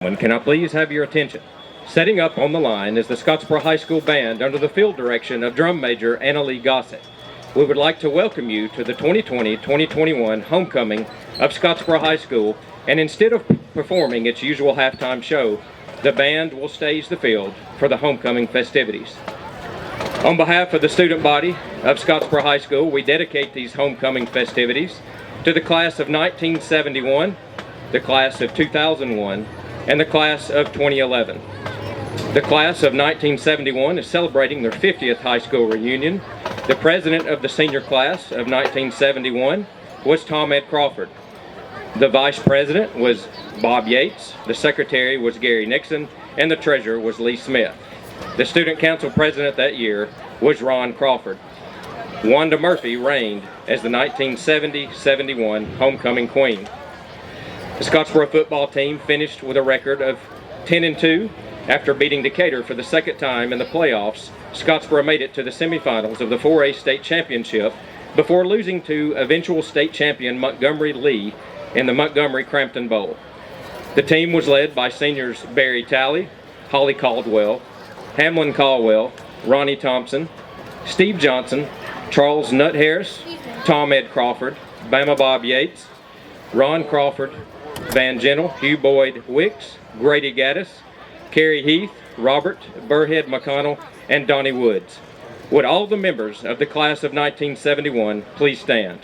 Can I please have your attention? Setting up on the line is the Scottsboro High School Band under the field direction of Drum Major Annalee Gossett. We would like to welcome you to the 2020-2021 homecoming of Scottsboro High School, and instead of performing its usual halftime show, the band will stage the field for the homecoming festivities. On behalf of the student body of Scottsboro High School, we dedicate these homecoming festivities to the class of 1971, the class of 2001, and the class of 2011. The class of 1971 is celebrating their 50th high school reunion. The president of the senior class of 1971 was Tom Ed Crawford. The vice president was Bob Yates, the secretary was Gary Nixon, and the treasurer was Lee Smith. The student council president that year was Ron Crawford. Wanda Murphy reigned as the 1970-71 homecoming queen. The Scottsboro football team finished with a record of 10-2. After beating Decatur for the second time in the playoffs, Scottsboro made it to the semifinals of the 4A state championship before losing to eventual state champion Montgomery Lee in the Montgomery Crampton Bowl. The team was led by seniors Barry Talley, Holly Caldwell, Hamlin Caldwell, Ronnie Thompson, Steve Johnson, Charles Nutt Harris, Tom Ed Crawford, Bama Bob Yates, Ron Crawford, Van Gentle, Hugh Boyd Wicks, Grady Gaddis, Kerry Heath, Robert Burhead McConnell, and Donnie Woods. Would all the members of the class of 1971 please stand?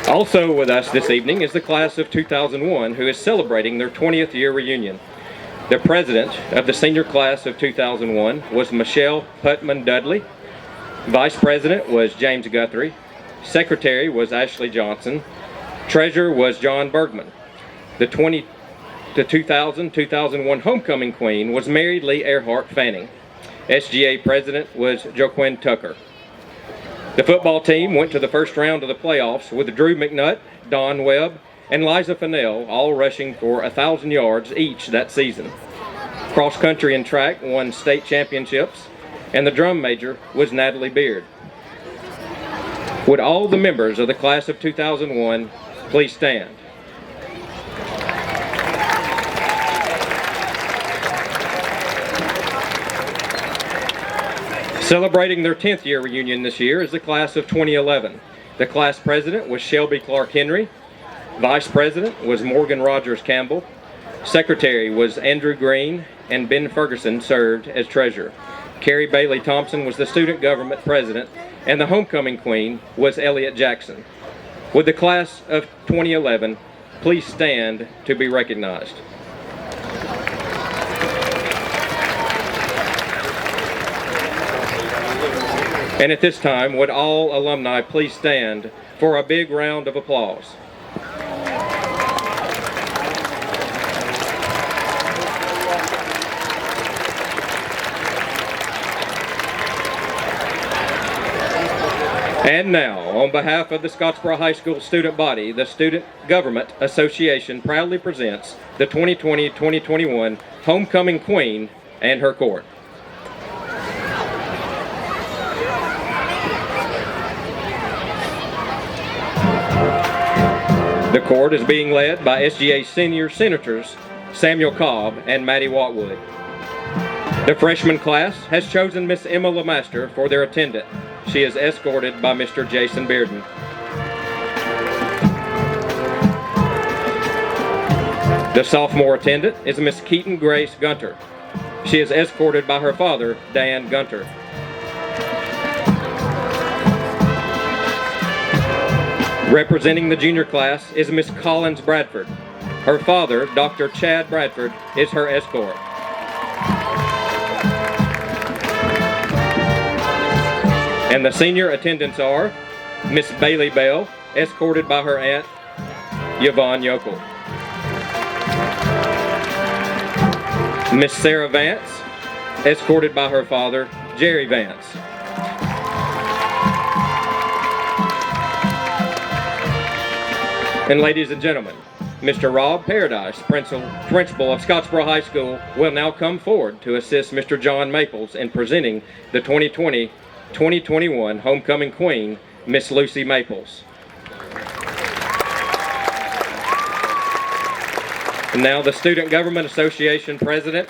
Also with us this evening is the class of 2001, who is celebrating their 20th year reunion. The president of the senior class of 2001 was Michelle Putman Dudley. Vice president was James Guthrie. Secretary was Ashley Johnson. Treasurer was John Bergman. The 2000-2001 homecoming queen was Mary Lee Earhart Fanning. SGA president was Joaquin Tucker. The football team went to the first round of the playoffs with Drew McNutt, Don Webb, and Liza Fennell all rushing for 1,000 yards each that season. Cross country and track won state championships, and the drum major was Natalie Beard. Would all the members of the class of 2001 please stand? Celebrating their 10th year reunion this year is the class of 2011. The class president was Shelby Clark Henry. Vice president was Morgan Rogers Campbell. Secretary was Andrew Green, and Ben Ferguson served as treasurer. Carrie Bailey Thompson was the student government president, and the homecoming queen was Elliott Jackson. Would the class of 2011 please stand to be recognized? And at this time, would all alumni please stand for a big round of applause? And now, on behalf of the Scottsboro High School student body, the Student Government Association proudly presents the 2020-2021 Homecoming Queen and her court. The court is being led by SGA senior senators Samuel Cobb and Maddie Watwood. The freshman class has chosen Miss Emma LeMaster for their attendant. She is escorted by Mr. Jason Bearden. The sophomore attendant is Miss Keaton Grace Gunter. She is escorted by her father, Dan Gunter. Representing the junior class is Miss Collins Bradford. Her father, Dr. Chad Bradford, is her escort. And the senior attendants are Miss Bailey Bell, escorted by her aunt, Yvonne Yokel. Miss Sarah Vance, escorted by her father, Jerry Vance. And ladies and gentlemen, Mr. Rob Paradise, principal of Scottsboro High School, will now come forward to assist Mr. John Maples in presenting the 2020 2021 Homecoming Queen, Miss Lucy Maples. And now the Student Government Association President,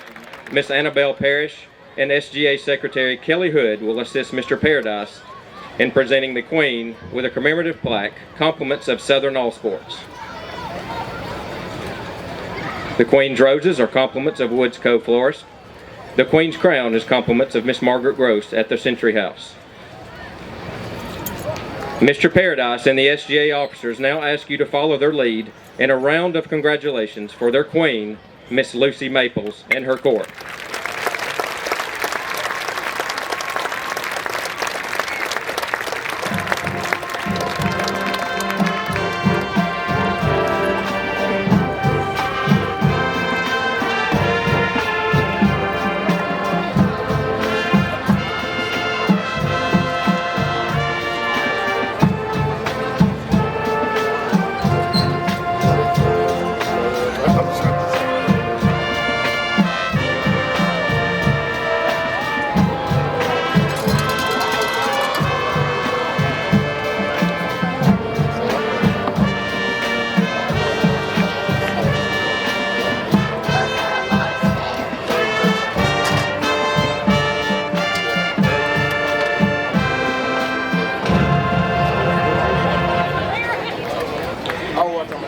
Miss Annabelle Parrish, and SGA Secretary Kelly Hood will assist Mr. Paradise in presenting the Queen with a commemorative plaque, Compliments of Southern All Sports. The Queen's roses are compliments of Woods Cove Florist. The Queen's crown is compliments of Miss Margaret Gross at the Century House. Mr. Paradise and the SGA officers now ask you to follow their lead in a round of congratulations for their Queen, Miss Lucy Maples, and her court.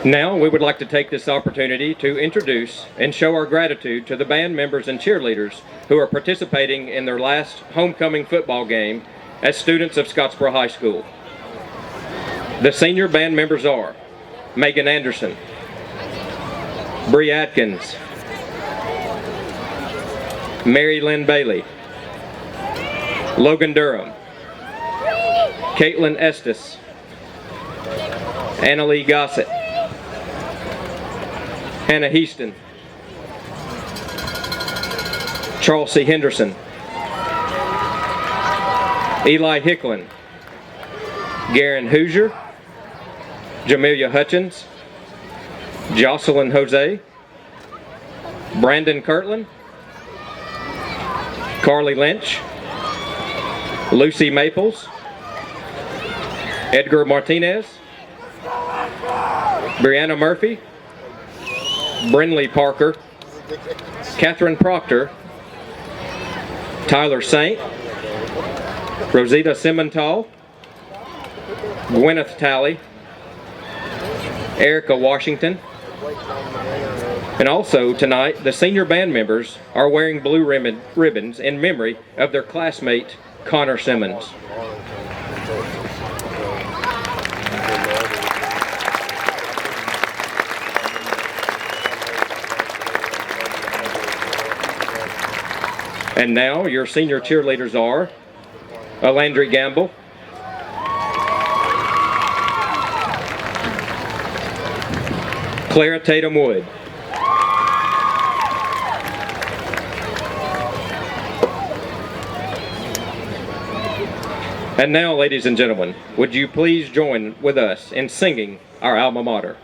Now, we would like to take this opportunity to introduce and show our gratitude to the band members and cheerleaders who are participating in their last homecoming football game as students of Scottsboro High School. The senior band members are Megan Anderson, Bree Atkins, Mary Lynn Bailey, Logan Durham, Caitlin Estes, Annalie Gossett, Hannah Heaston, Charles C. Henderson, Eli Hicklin, Garen Hoosier, Jamelia Hutchins, Jocelyn Jose, Brandon Kirtland, Carly Lynch, Lucy Maples, Edgar Martinez, Brianna Murphy, Brinley Parker, Catherine Proctor, Tyler Saint, Rosita Simontal, Gwyneth Talley, Erica Washington, and also tonight the senior band members are wearing blue ribbons in memory of their classmate Connor Simmons. And now your senior cheerleaders are Alandry Gamble, Clara Tatum Wood, and now, ladies and gentlemen, would you please join with us in singing our alma mater?